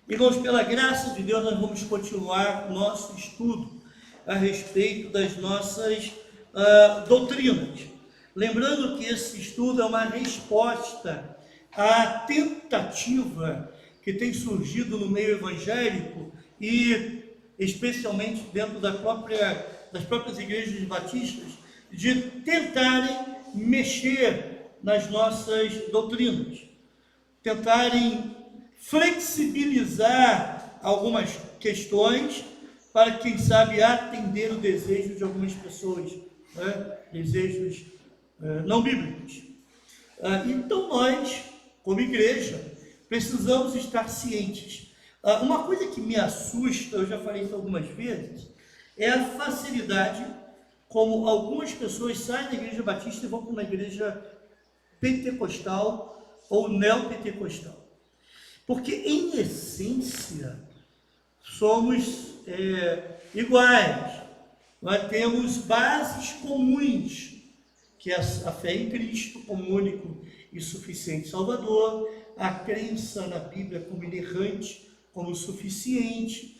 Irmãos, pela graça de Deus, nós vamos continuar o nosso estudo a respeito das nossas doutrinas. Lembrando que esse estudo é uma resposta à tentativa que tem surgido no meio evangélico e especialmente dentro das próprias igrejas batistas, de tentarem mexer nas nossas doutrinas, tentarem flexibilizar algumas questões para, quem sabe, atender o desejo de algumas pessoas, né? Desejos não bíblicos. Então nós, como igreja, precisamos estar cientes. Uma coisa que me assusta, eu já falei isso algumas vezes, é a facilidade como algumas pessoas saem da igreja batista e vão para uma igreja pentecostal ou neopentecostal. Porque, em essência, somos iguais. Nós temos bases comuns, que é a fé em Cristo como único e suficiente Salvador, a crença na Bíblia como inerrante, como suficiente,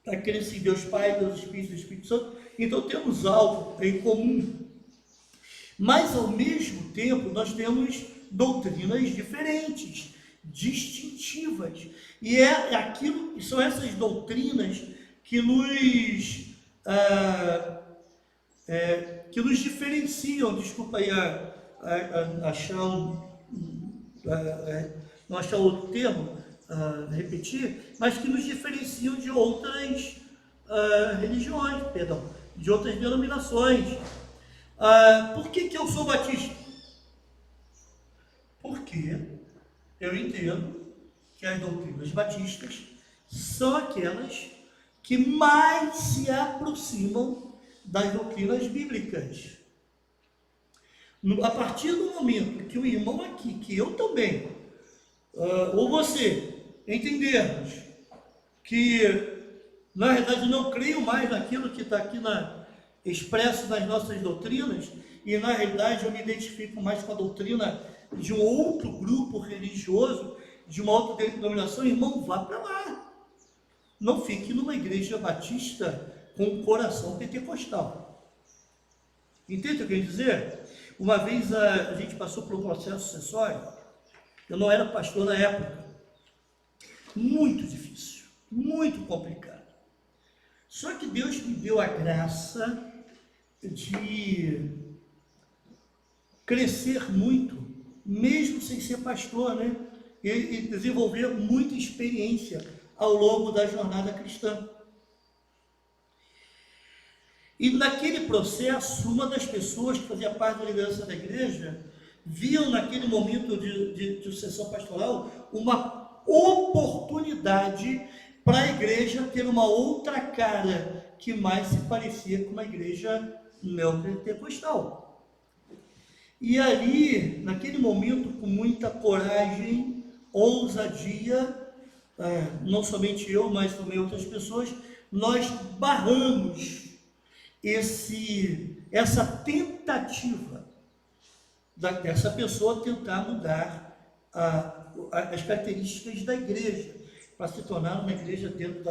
a crença em Deus Pai, Deus Espírito e Espírito Santo. Então temos algo em comum. Mas, ao mesmo tempo, nós temos doutrinas diferentes, distintivas. E são essas doutrinas que nos diferenciam, desculpa aí não achar outro termo, repetir, mas que nos diferenciam de outras religiões, de outras denominações. Por que eu sou batista? Porque eu entendo que as doutrinas batistas são aquelas que mais se aproximam das doutrinas bíblicas. A partir do momento que o irmão aqui, que eu também, ou você, entendermos que, na verdade, não creio mais naquilo que está aqui expresso nas nossas doutrinas, e na realidade eu me identifico mais com a doutrina de um outro grupo religioso, de uma outra denominação, irmão, vá para lá. Não fique numa igreja batista com um coração pentecostal. Entende o que eu quero dizer? Uma vez a gente passou por um processo sucessório, eu não era pastor na época, muito difícil, muito complicado. Só que Deus me deu a graça de crescer muito, mesmo sem ser pastor, né? E desenvolver muita experiência ao longo da jornada cristã. E naquele processo, uma das pessoas que fazia parte da liderança da igreja, viam naquele momento de sucessão pastoral uma oportunidade para a igreja ter uma outra cara que mais se parecia com uma igreja neopentecostal. E ali, naquele momento, com muita coragem, ousadia, não somente eu, mas também outras pessoas, nós barramos essa tentativa dessa pessoa tentar mudar as características da igreja, para se tornar uma igreja dentro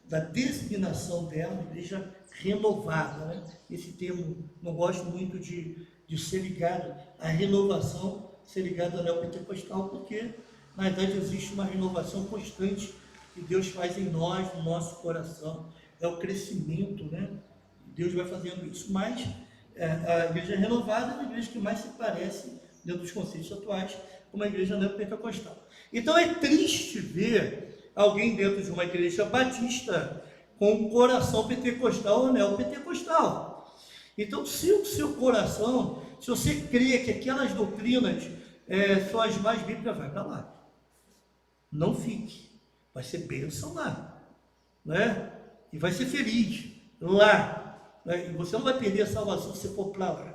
da designação dela, uma igreja renovada, né? Esse termo, não gosto muito de ser ligado à renovação, ser ligado ao neopentecostal, porque na verdade existe uma renovação constante que Deus faz em nós, no nosso coração, é o crescimento, né? Deus vai fazendo isso, mas a igreja renovada é a igreja que mais se parece, dentro dos conceitos atuais, com uma igreja neopentecostal. Então é triste ver alguém dentro de uma igreja batista com um coração pentecostal ou neopentecostal. Então, se o seu coração, se você crê que aquelas doutrinas são as mais bíblicas, vai para lá. Não fique. Vai ser bênção lá, né? E vai ser feliz lá. E você não vai perder a salvação se você for para lá.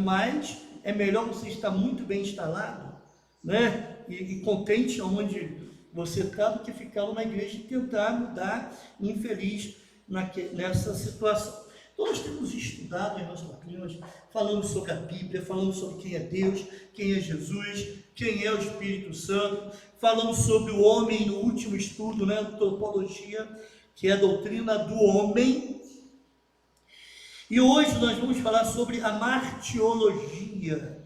Mas é melhor você estar muito bem instalado, né? E contente onde você está, do que ficar numa igreja e tentar mudar infeliz nessa situação. Então nós temos estudado em nossas doutrinas, falando sobre a Bíblia, falando sobre quem é Deus, quem é Jesus, quem é o Espírito Santo, falando sobre o homem no último estudo, né, antropologia, que é a doutrina do homem. E hoje nós vamos falar sobre a martiologia,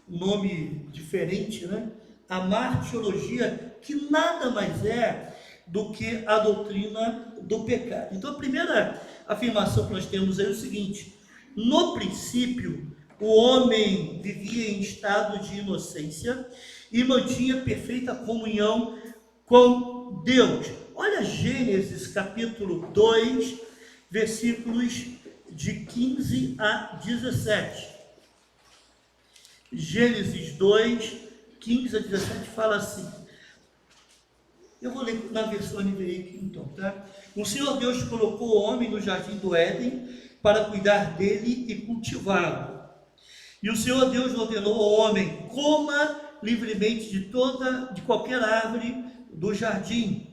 um nome diferente, né? A martiologia, que nada mais é do que a doutrina do pecado. Então a primeira afirmação que nós temos é o seguinte: no princípio o homem vivia em estado de inocência e mantinha perfeita comunhão com Deus. Olha Gênesis capítulo 2, versículos de 15 a 17. Gênesis 2, 15 a 17 fala assim. Eu vou ler na versão NVI aqui então, tá? O Senhor Deus colocou o homem no jardim do Éden para cuidar dele e cultivá-lo. E o Senhor Deus ordenou ao homem: coma livremente de qualquer árvore do jardim,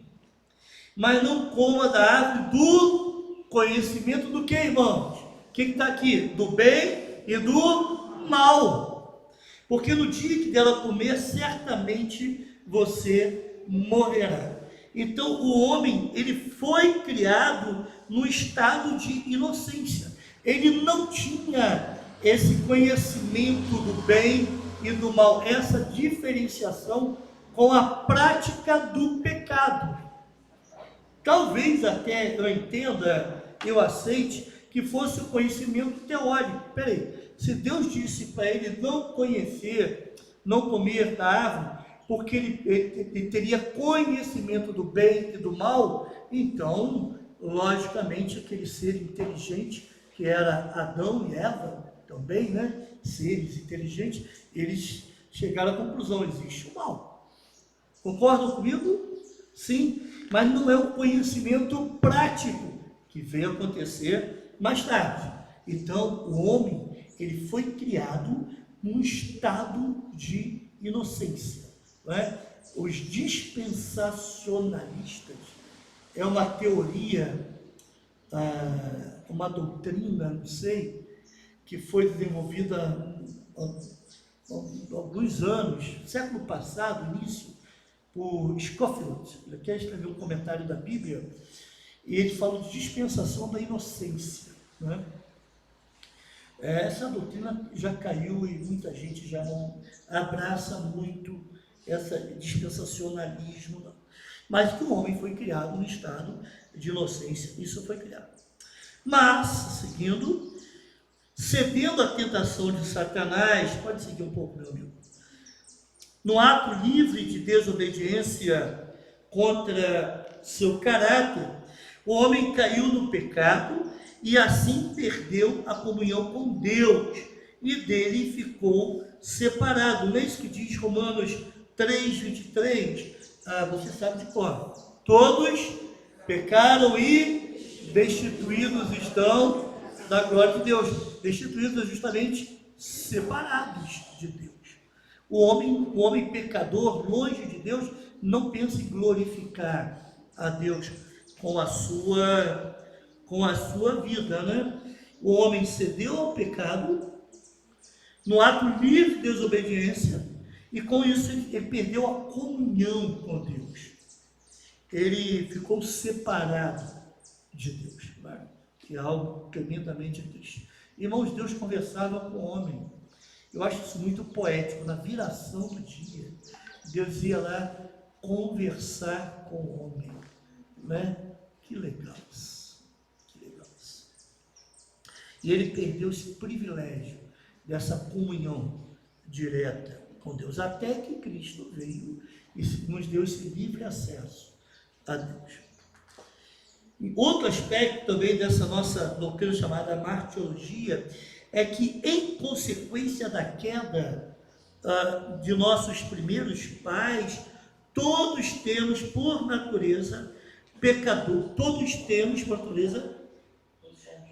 mas não coma da árvore do conhecimento do que, irmãos? O que está aqui? Do bem e do mal. Porque no dia que dela comer, certamente você morrerá. Então o homem, ele foi criado no estado de inocência. Ele não tinha esse conhecimento do bem e do mal, essa diferenciação com a prática do pecado. Talvez até eu entenda, eu aceite que fosse o conhecimento teórico. Peraí, se Deus disse para ele não conhecer, não comer da árvore, porque ele teria conhecimento do bem e do mal, então, logicamente, aquele ser inteligente, que era Adão e Eva, também, né, seres inteligentes, eles chegaram à conclusão: existe o mal. Concordam comigo? Sim, mas não é o conhecimento prático que veio acontecer mais tarde. Então, o homem, ele foi criado num estado de inocência. Não é? Os dispensacionalistas é uma teoria, uma doutrina, não sei, que foi desenvolvida há alguns anos, século passado, início, por Scofield. Ele quer escrever um comentário da Bíblia e ele fala de dispensação da inocência. Né? Essa doutrina já caiu e muita gente já não abraça muito esse dispensacionalismo, não. Mas que o homem foi criado no estado de inocência, isso foi criado. Mas, seguindo, cedendo à tentação de Satanás, pode seguir um pouco, meu amigo, no ato livre de desobediência contra seu caráter, o homem caiu no pecado e assim perdeu a comunhão com Deus e dele ficou separado. Não é isso que diz Romanos 3:23? Você sabe de cor. Todos pecaram e destituídos estão da glória de Deus. Destituídos, justamente separados de Deus. O homem pecador, longe de Deus, não pensa em glorificar a Deus com a sua vida, né? O homem cedeu ao pecado no ato livre de desobediência e com isso ele perdeu a comunhão com Deus. Ele ficou separado de Deus, né? Que é algo tremendamente triste. Irmãos, Deus conversava com o homem. Eu acho isso muito poético. Na viração do dia, Deus ia lá conversar com o homem, né? Que legal isso. Que legal isso. E ele perdeu esse privilégio dessa comunhão direta com Deus, até que Cristo veio e nos deu esse livre acesso a Deus. Outro aspecto também dessa nossa doutrina chamada martiologia é que, em consequência da queda de nossos primeiros pais, todos temos por natureza pecador, todos temos por natureza,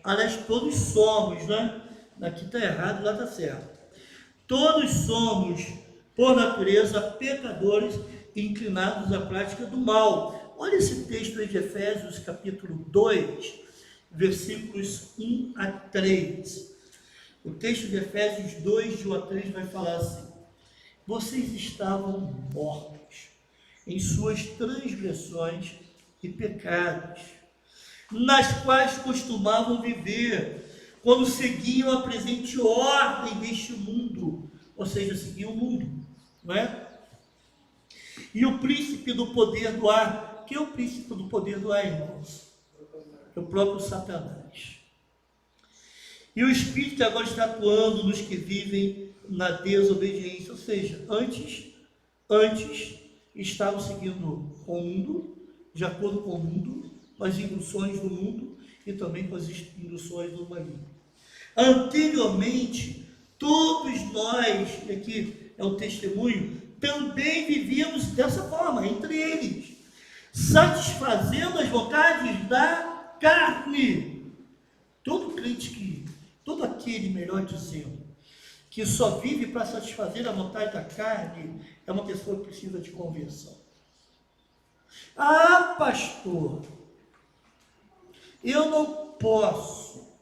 aliás, todos somos, né? Aqui está errado, lá está certo. Todos somos, por natureza, pecadores inclinados à prática do mal. Olha esse texto aí de Efésios, capítulo 2, versículos 1 a 3. O texto de Efésios 2, de 1 a 3, vai falar assim: vocês estavam mortos em suas transgressões e pecados, nas quais costumavam viver, quando seguiam a presente ordem deste mundo, ou seja, seguiam o mundo, não é? E o príncipe do poder do ar, que é o príncipe do poder do ar, irmãos? É o próprio Satanás. E o Espírito agora está atuando nos que vivem na desobediência, ou seja, antes estavam seguindo o mundo, de acordo com o mundo, com as induções do mundo e também com as induções do maligno. Anteriormente, todos nós, aqui é o testemunho, também vivíamos dessa forma, entre eles, satisfazendo as vontades da carne. Todo aquele, melhor dizendo, que só vive para satisfazer a vontade da carne, é uma pessoa que precisa de conversão. Ah, pastor, eu não posso.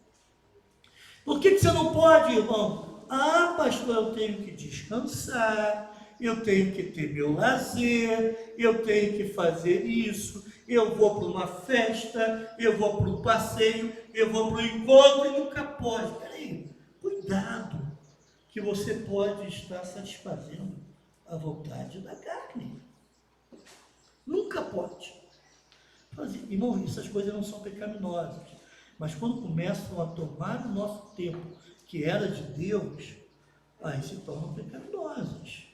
Por que você não pode, irmão? Ah, pastor, eu tenho que descansar, eu tenho que ter meu lazer, eu tenho que fazer isso, eu vou para uma festa, eu vou para um passeio, eu vou para um encontro e nunca pode. Peraí, cuidado, que você pode estar satisfazendo a vontade da carne. Nunca pode. Irmão, essas coisas não são pecaminosas, mas quando começam a tomar o nosso tempo, que era de Deus, aí se tornam pecaminosas.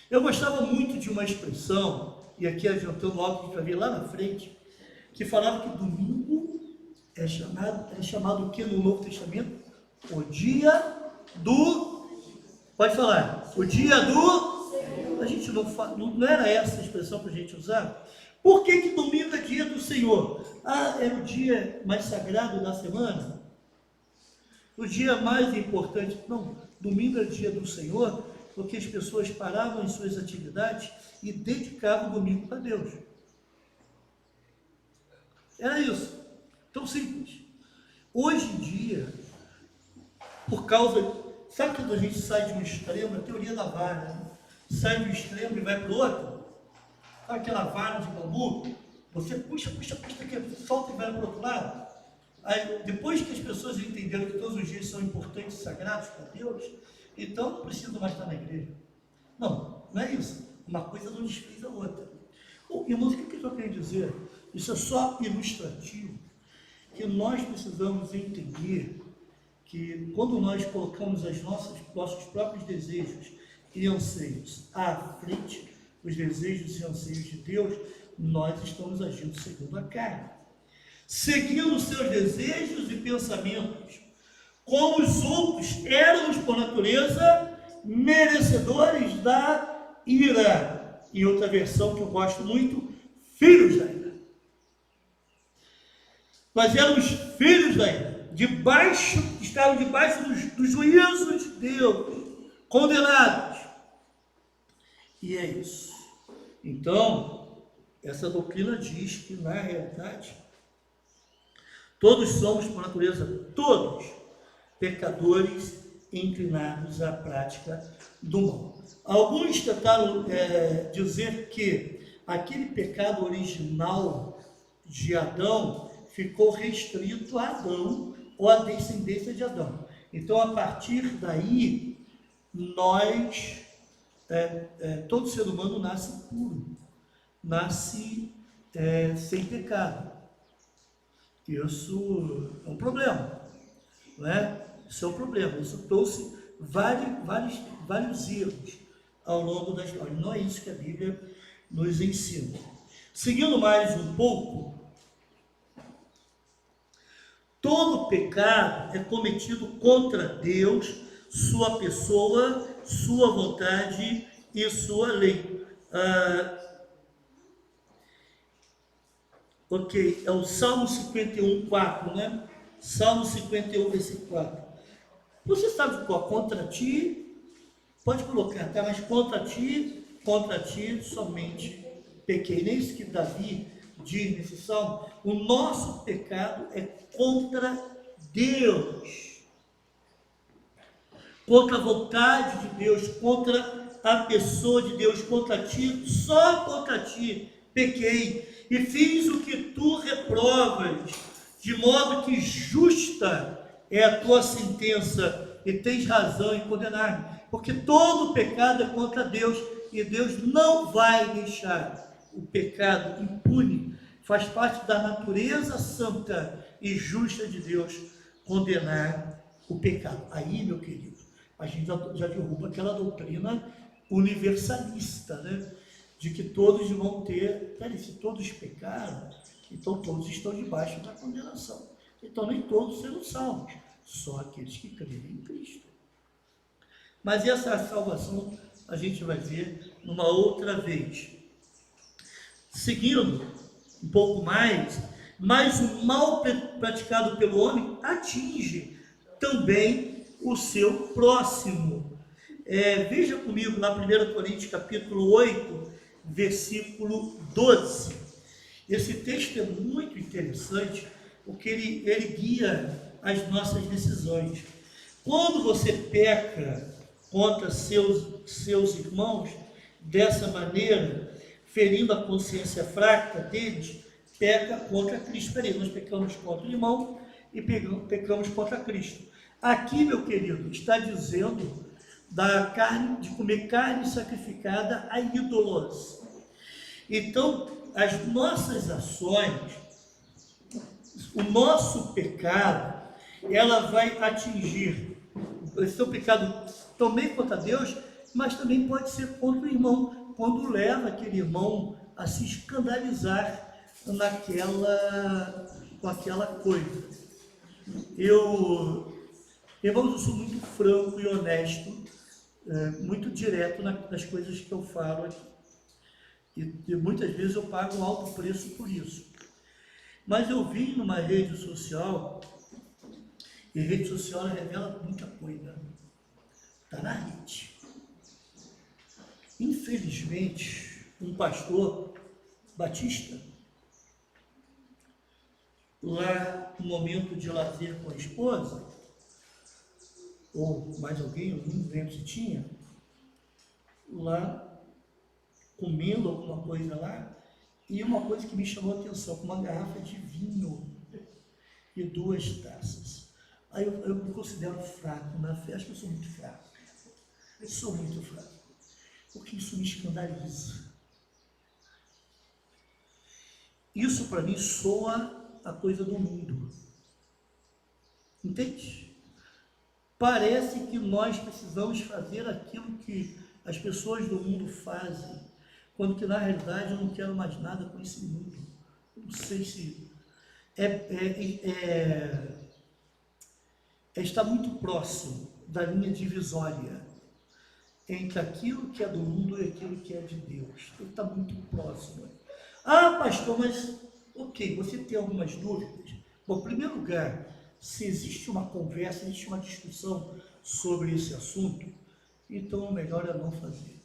Eu gostava muito de uma expressão, e aqui adiantando algo que a gente vai ver lá na frente, que falava que domingo é chamado o que no Novo Testamento? O dia do... Pode falar. O dia do... A gente não era essa a expressão para a gente usar? Por que domingo é dia do Senhor? Ah, é o dia mais sagrado da semana? O dia mais importante? Não, domingo é o dia do Senhor, porque as pessoas paravam em suas atividades e dedicavam o domingo para Deus. Era isso. Tão simples. Hoje em dia, por causa... Sabe quando a gente sai de um extremo? A teoria da vara, né? Sai do extremo e vai para o outro? Sabe aquela vara de bambu? Você puxa, solta e vai para o outro lado. Aí, depois que as pessoas entenderam que todos os dias são importantes e sagrados para Deus, então não precisa mais estar na igreja. Não é isso. Uma coisa não desfez a outra. Irmãos, o que eu quero dizer? Isso é só ilustrativo, que nós precisamos entender que quando nós colocamos nossos próprios desejos e anseios à frente, os desejos e anseios de Deus, nós estamos agindo segundo a carne, seguindo seus desejos e pensamentos, como os outros éramos por natureza merecedores da ira. Em outra versão que eu gosto muito, filhos da ira. Nós éramos filhos da ira, estavam debaixo do juízo de Deus, condenados. E é isso. Então, essa doutrina diz que, na realidade, todos somos, por natureza, todos, pecadores inclinados à prática do mal. Alguns tentaram dizer que aquele pecado original de Adão ficou restrito a Adão ou à descendência de Adão. Então, a partir daí, todo ser humano nasce puro, nasce sem pecado. Isso é um problema, não é? Isso é um problema. Isso trouxe vários erros ao longo da história. Não é isso que a Bíblia nos ensina. Seguindo mais um pouco, todo pecado é cometido contra Deus, sua pessoa, sua vontade e sua lei. Ok, é o Salmo 51, 4, né? Salmo 51, versículo 4. Você sabe qual? Contra ti, pode colocar, tá? Mas contra ti somente pequei. Nem isso que Davi diz nesse salmo, o nosso pecado é contra Deus, contra a vontade de Deus, contra a pessoa de Deus, contra ti, só contra ti pequei e fiz o que tu reprovas, de modo que justa é a tua sentença e tens razão em condenar-me, porque todo pecado é contra Deus e Deus não vai deixar o pecado impune. Faz parte da natureza santa e justa de Deus condenar o pecado. Aí, meu querido, a gente já derruba aquela doutrina universalista, né? De que todos vão ter, se todos pecaram, então todos estão debaixo da condenação. Então nem todos serão salvos, só aqueles que crerem em Cristo. Mas essa salvação a gente vai ver numa outra vez. Seguindo um pouco mais, mas o mal praticado pelo homem atinge também o seu próximo. Veja comigo lá 1 Coríntios capítulo 8, versículo 12. Esse texto é muito interessante, porque ele guia as nossas decisões. Quando você peca contra seus irmãos dessa maneira, ferindo a consciência fraca deles, peca contra Cristo. Peraí, nós pecamos contra o irmão e pecamos contra Cristo. Aqui, meu querido, está dizendo de comer carne sacrificada a ídolos. Então, as nossas ações, o nosso pecado, ela vai atingir esse seu pecado também contra Deus, mas também pode ser contra o irmão, quando leva aquele irmão a se escandalizar com aquela coisa. Irmãos, eu sou muito franco e honesto, muito direto nas coisas que eu falo aqui. E muitas vezes eu pago um alto preço por isso. Mas eu vi numa rede social, e a rede social revela muita coisa. Está na rede. Infelizmente, um pastor batista, lá no momento de lazer com a esposa, ou mais alguém, eu não lembro se tinha, lá comendo alguma coisa lá, e uma coisa que me chamou a atenção, uma garrafa de vinho e 2 taças. Aí eu me considero fraco na fé, acho que eu sou muito fraco. Eu sou muito fraco, porque isso me escandaliza. Isso para mim soa a coisa do mundo. Entende? Parece que nós precisamos fazer aquilo que as pessoas do mundo fazem, quando que na realidade eu não quero mais nada com esse mundo. Eu não sei se está muito próximo da linha divisória entre aquilo que é do mundo e aquilo que é de Deus. Ele está muito próximo. Ah, pastor, mas ok, você tem algumas dúvidas? Bom, em primeiro lugar, se existe uma conversa, existe uma discussão sobre esse assunto, então o melhor é não fazer.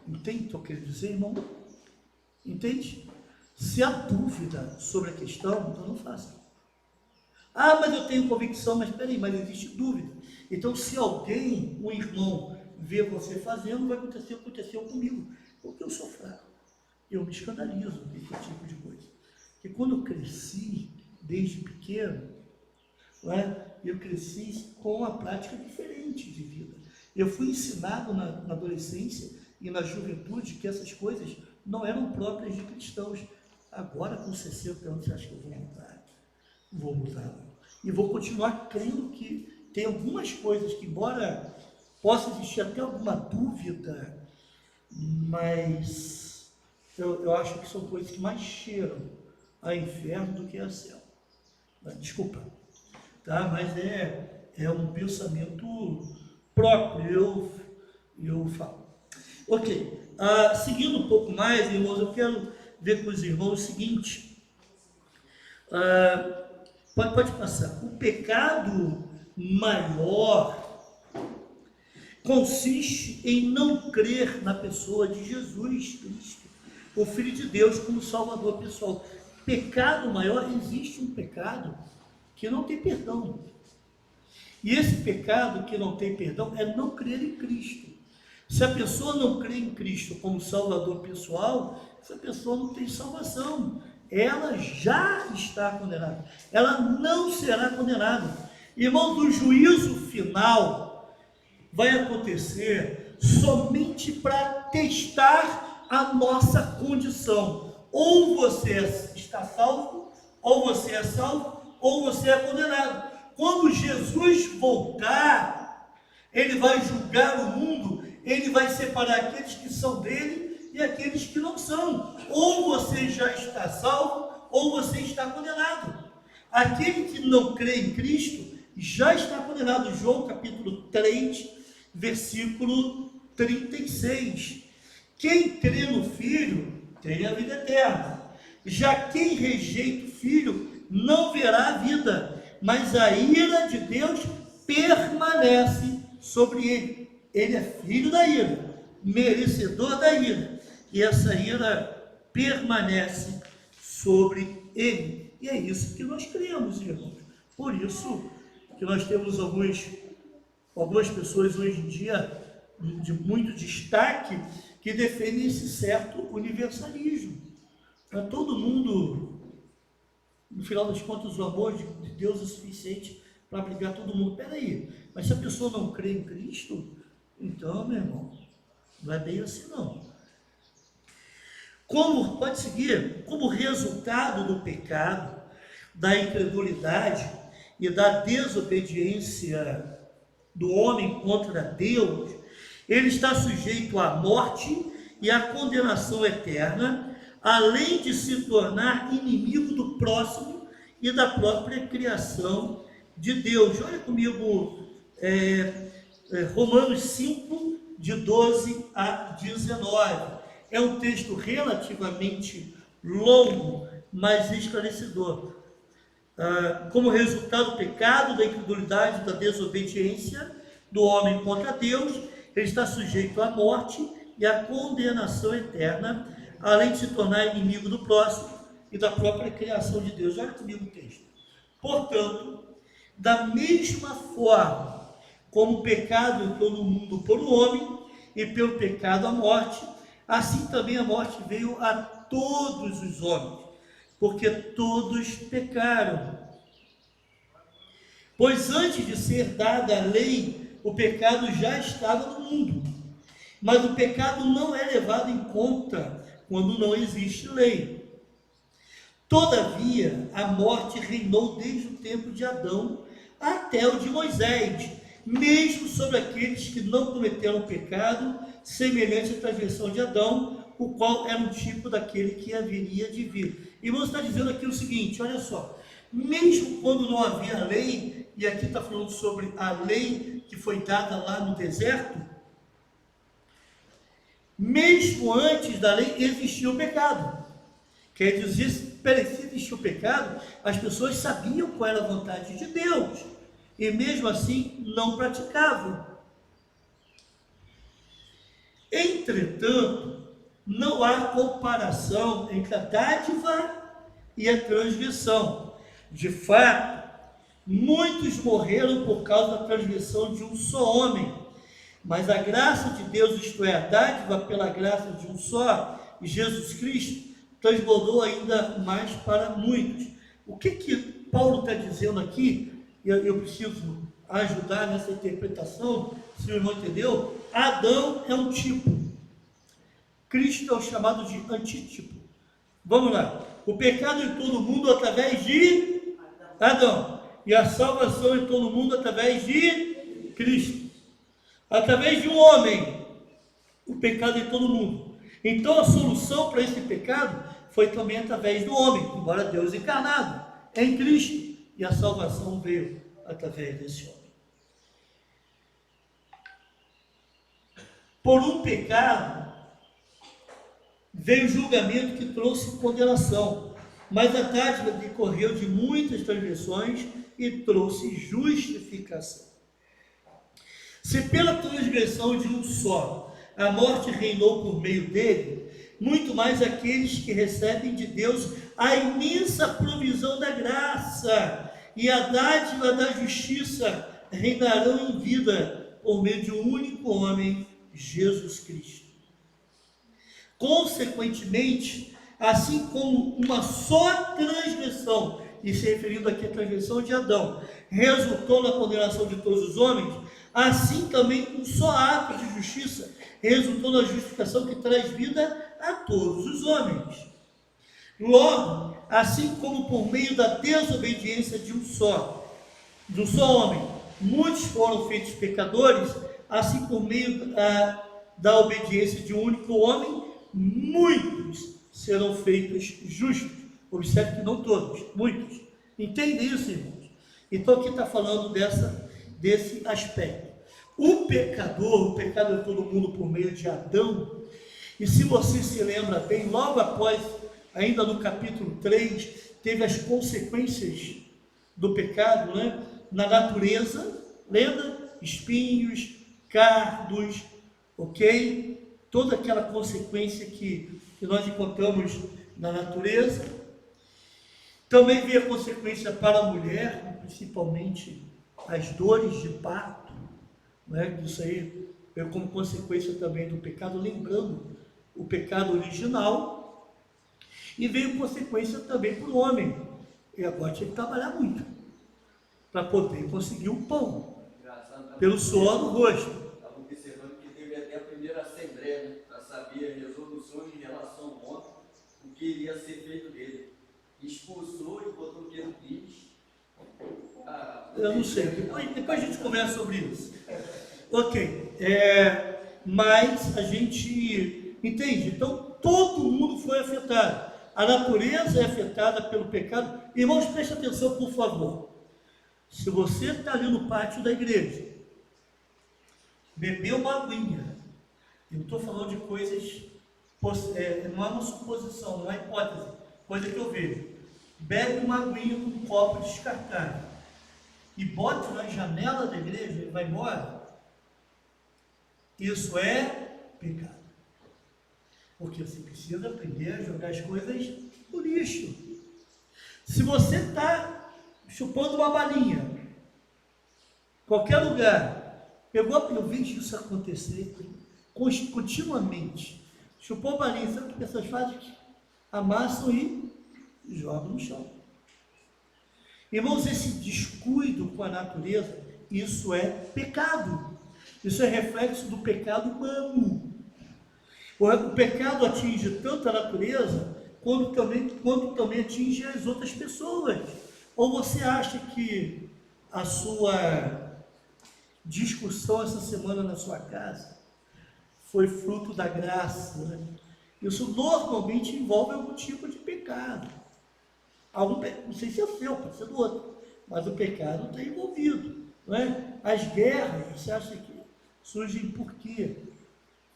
Entende o que eu quero dizer, irmão? Entende? Se há dúvida sobre a questão, então não faça. Ah, mas eu tenho convicção, mas peraí, mas existe dúvida. Então, se alguém, um irmão, vê você fazendo, vai acontecer o que aconteceu comigo, porque eu sou fraco. Eu me escandalizo com esse tipo de coisa. Porque quando eu cresci, desde pequeno, eu cresci com uma prática diferente de vida. Eu fui ensinado na adolescência e na juventude que essas coisas não eram próprias de cristãos. Agora, com 60 anos, você acha que eu vou mudar? Vou mudar. E vou continuar crendo que tem algumas coisas que, embora possa existir até alguma dúvida, mas eu acho que são coisas que mais cheiram a inferno do que a céu. Desculpa, tá? Mas é um pensamento próprio, eu falo. Ok, seguindo um pouco mais, irmãos, eu quero ver com os irmãos o seguinte, pode passar. O pecado maior consiste em não crer na pessoa de Jesus Cristo. o Filho de Deus como Salvador pessoal. Pecado maior, existe um pecado que não tem perdão. E esse pecado que não tem perdão é não crer em Cristo. Se a pessoa não crê em Cristo como Salvador pessoal, essa pessoa não tem salvação. Ela já está condenada. Ela não será condenada. Irmãos, o juízo final vai acontecer somente para testar a nossa condição. Ou você está salvo, ou você é salvo, ou você é condenado. Quando Jesus voltar, ele vai julgar o mundo, ele vai separar aqueles que são dele e aqueles que não são. Ou você já está salvo, ou você está condenado. Aquele que não crê em Cristo já está condenado. João capítulo 3, versículo 36. Quem crê no Filho tem a vida eterna. Já quem rejeita o Filho não verá a vida, mas a ira de Deus permanece sobre ele. Ele é filho da ira, merecedor da ira, e essa ira permanece sobre ele. E é isso que nós cremos, irmãos. Por isso que nós temos algumas pessoas hoje em dia de muito destaque que defendem esse certo universalismo. Para todo mundo, no final das contas, o amor de Deus é suficiente para abrigar todo mundo. Peraí, mas se a pessoa não crê em Cristo, então, meu irmão, não é bem assim não. Pode seguir, como resultado do pecado, da incredulidade e da desobediência do homem contra Deus, ele está sujeito à morte e à condenação eterna, além de se tornar inimigo do próximo e da própria criação de Deus. Olha comigo, Romanos 5, de 12 a 19. É um texto relativamente longo, mas esclarecedor. Como resultado do pecado, da incredulidade, da desobediência do homem contra Deus, ele está sujeito à morte e à condenação eterna, além de se tornar inimigo do próximo e da própria criação de Deus. Olha comigo o texto. Portanto, da mesma forma como o pecado entrou no mundo por um homem, e pelo pecado a morte, assim também a morte veio a todos os homens, porque todos pecaram. Pois antes de ser dada a lei, o pecado já estava no mundo, mas o pecado não é levado em conta quando não existe lei. Todavia, a morte reinou desde o tempo de Adão até o de Moisés, mesmo sobre aqueles que não cometeram pecado, semelhante à transgressão de Adão, o qual era um tipo daquele que haveria de vir. E vamos estar dizendo aqui o seguinte, olha só, mesmo quando não havia lei, e aqui está falando sobre a lei que foi dada lá no deserto, mesmo antes da lei existia o pecado. Quer dizer, se existia o pecado, as pessoas sabiam qual era a vontade de Deus, e mesmo assim não praticavam. Entretanto, não há comparação entre a dádiva e a transgressão. De fato, muitos morreram por causa da transgressão de um só homem, mas a graça de Deus, isto é, a dádiva pela graça de um só, Jesus Cristo, transbordou ainda mais para muitos. O que Paulo está dizendo aqui? Eu preciso ajudar nessa interpretação, se o irmão entendeu. Adão é um tipo, Cristo é o chamado de antítipo. Vamos lá, o pecado entrou no mundo através de Adão, e a salvação entrou no mundo através de Cristo. Através de um homem, o pecado entrou no mundo. Então a solução para esse pecado foi também através do homem, embora Deus encarnado em Cristo, e a salvação veio através desse homem. Por um pecado veio o julgamento que trouxe condenação, mas a dádiva decorreu de muitas transgressões e trouxe justificação. Se pela transgressão de um só a morte reinou por meio dele, muito mais aqueles que recebem de Deus a imensa provisão da graça e a dádiva da justiça reinarão em vida por meio de um único homem, Jesus Cristo. Consequentemente, assim como uma só transgressão, e se referindo aqui à transgressão de Adão, resultou na condenação de todos os homens, assim também um só ato de justiça resultou na justificação que traz vida a todos os homens. Logo, assim como por meio da desobediência de um só homem, muitos foram feitos pecadores, assim por meio da obediência de um único homem, muitos serão feitos justos. Observe que não todos, muitos. Entende isso, irmãos? Então aqui está falando desse aspecto. O pecado todo mundo por meio de Adão. E se você se lembra bem, logo após, ainda no capítulo 3, teve as consequências do pecado, né? Na natureza, lembra? Espinhos, cardos, ok? Toda aquela consequência que nós encontramos na natureza. Também veio a consequência para a mulher, principalmente as dores de parto, né? Isso aí veio como consequência também do pecado, lembrando o pecado original, e veio consequência também para o homem. E agora tinha que trabalhar muito para poder conseguir o pão, pelo suor do rosto. Estava observando que teve até a primeira assembleia, né, para saber resoluções em relação ao homem, o que iria ser feito dele. Expulsou e botou o que no quis. Eu não sei, depois a gente conversa sobre isso. Ok, mas a gente entende, então todo mundo foi afetado. A natureza é afetada pelo pecado. Irmãos, preste atenção, por favor. Se você está ali no pátio da igreja, bebeu uma aguinha, eu estou falando de coisas, não é uma suposição, não é hipótese, coisa que eu vejo. Bebe uma aguinha com um copo descartável e bota na janela da igreja e vai embora. Isso é pecado. Porque você precisa aprender a jogar as coisas no lixo. Se você está chupando uma balinha, qualquer lugar, eu vejo isso acontecer continuamente. Chupou balinha, sabe o que pessoas fazem? Amassam e jogam no chão. Irmãos, esse descuido com a natureza, isso é pecado. Isso é reflexo do pecado humano. O pecado atinge tanto a natureza, quanto também atinge as outras pessoas. Ou você acha que a sua discussão essa semana na sua casa foi fruto da graça, né? Isso normalmente envolve algum tipo de pecado. Não sei se é o seu, pode ser do outro, mas o pecado está envolvido, não é? As guerras, você acha que surgem por quê?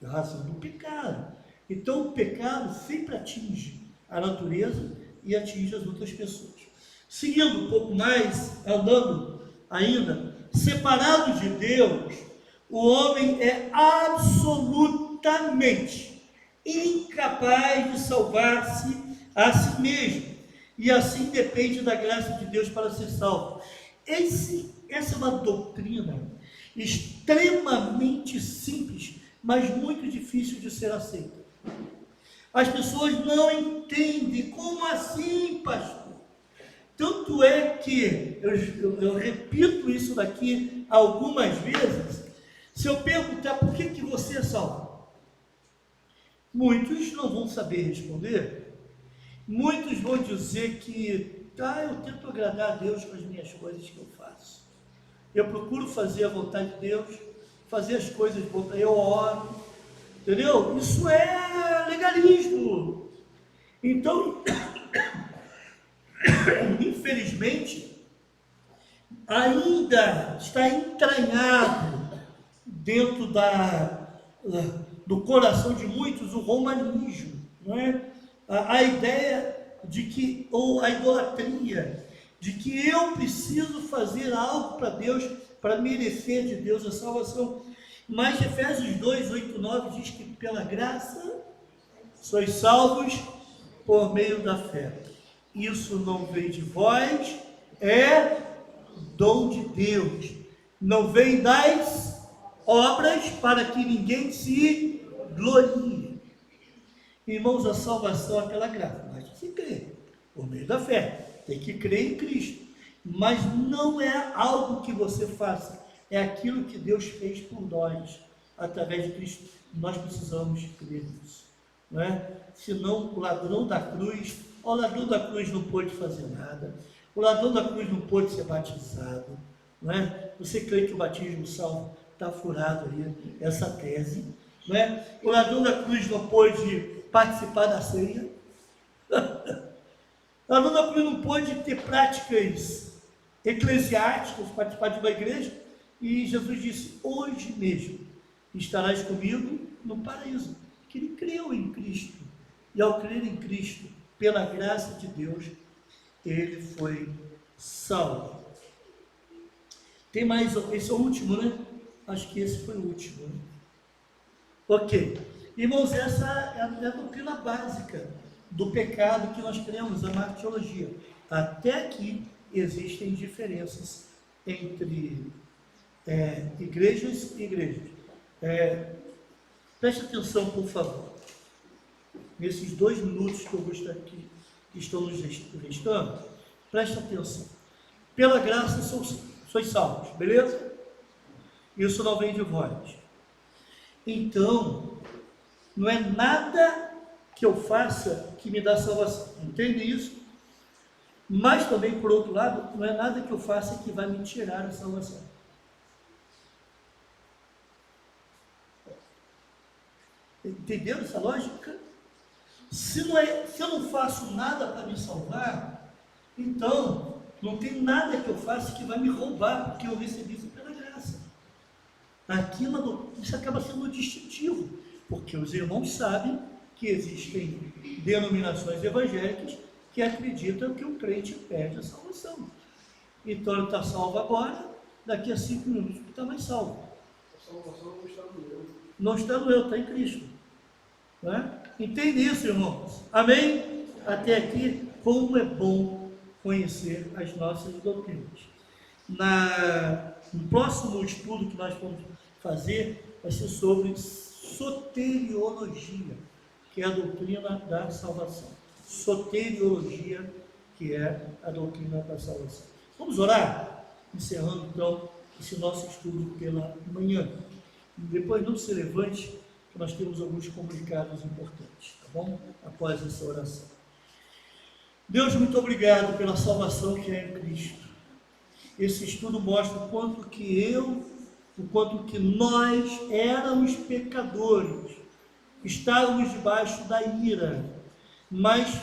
Em razão do pecado. Então o pecado sempre atinge a natureza e atinge as outras pessoas. Seguindo um pouco mais, andando ainda, separado de Deus, o homem é absolutamente incapaz de salvar-se a si mesmo, e assim depende da graça de Deus para ser salvo. Essa é uma doutrina extremamente simples, mas muito difícil de ser aceita. As pessoas não entendem. Como assim, pastor? Tanto é que eu repito isso daqui algumas vezes. Se eu perguntar por que você é salvo, muitos não vão saber responder. Muitos vão dizer que eu tento agradar a Deus com as minhas coisas que eu faço. Eu procuro fazer a vontade de Deus, fazer as coisas de vontade, eu oro, entendeu? Isso é legalismo. Então, infelizmente, ainda está entranhado dentro do coração de muitos o romanismo, não é? A ideia de que, ou a idolatria, de que eu preciso fazer algo para Deus, para merecer de Deus a salvação. Mas Efésios 2, 8, 9 diz que pela graça Sois salvos por meio da fé. Isso não vem de vós, é dom de Deus. Não vem das obras para que ninguém se glorie. Irmãos, a salvação é pela graça, mas se crê, por meio da fé. Tem que crer em Cristo. Mas não é algo que você faça, é aquilo que Deus fez por nós, através de Cristo. Nós precisamos crer nisso, não é? Senão o ladrão da cruz, o ladrão da cruz não pôde fazer nada, o ladrão da cruz não pôde ser batizado, não é? Você crê que o batismo salva? Está furado aí essa tese, não é? O ladrão da cruz não pôde participar da ceia, o ladrão da cruz não pôde ter práticas eclesiásticas, participar de uma igreja, e Jesus disse: hoje mesmo estarás comigo no paraíso. Que ele creu em Cristo, e ao crer em Cristo, pela graça de Deus, ele foi salvo. Tem mais, esse é o último, né? Acho que esse foi o último, né? Ok. Irmãos, essa é a doutrina básica do pecado que nós cremos, a martiologia. Até aqui existem diferenças entre igrejas e igrejas. Preste atenção, por favor, nesses 2 minutos que eu gostaria que estão nos restando, preste atenção. Pela graça sois salvos, beleza? Isso não vem de vós. Então, não é nada que eu faça que me dá salvação, entende isso? Mas também, por outro lado, não é nada que eu faça que vai me tirar a salvação. Entenderam essa lógica? Se eu não faço nada para me salvar, então não tem nada que eu faça que vai me roubar, porque eu recebi isso pela graça. Aqui isso acaba sendo um distintivo, porque os irmãos sabem que existem denominações evangélicas que acreditam que o crente perde a salvação. Então ele está salvo agora, daqui a 5 minutos ele está mais salvo. A salvação não está no eu. Não está no eu, está em Cristo. Não é? Entende isso, irmãos? Amém? Até aqui, como é bom conhecer as nossas doutrinas. No próximo estudo que nós vamos fazer, vai ser sobre soteriologia, que é a doutrina da salvação. Soteriologia, que é a doutrina da salvação. Vamos orar? Encerrando, então, esse nosso estudo pela manhã. Depois não se levante, que nós temos alguns comunicados importantes, tá bom? Após essa oração. Deus, muito obrigado pela salvação que é em Cristo. Esse estudo mostra o quanto que nós éramos pecadores, estávamos debaixo da ira, mas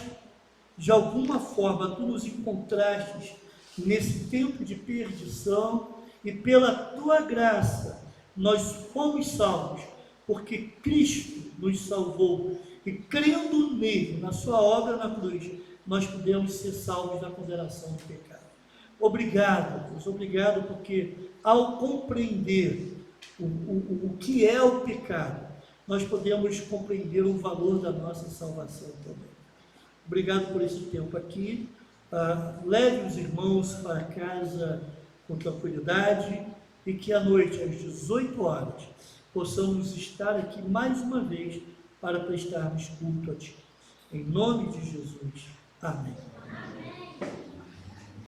de alguma forma tu nos encontrastes nesse tempo de perdição e pela tua graça nós fomos salvos, porque Cristo nos salvou e crendo nele, na sua obra na cruz, nós podemos ser salvos da condenação do pecado. Obrigado, Deus, obrigado, porque ao compreender o que é o pecado, nós podemos compreender o valor da nossa salvação também. Obrigado por esse tempo aqui. Leve os irmãos para casa com tranquilidade e que à noite, às 18 horas, possamos estar aqui mais uma vez para prestarmos culto a Ti. Em nome de Jesus. Amém. Amém.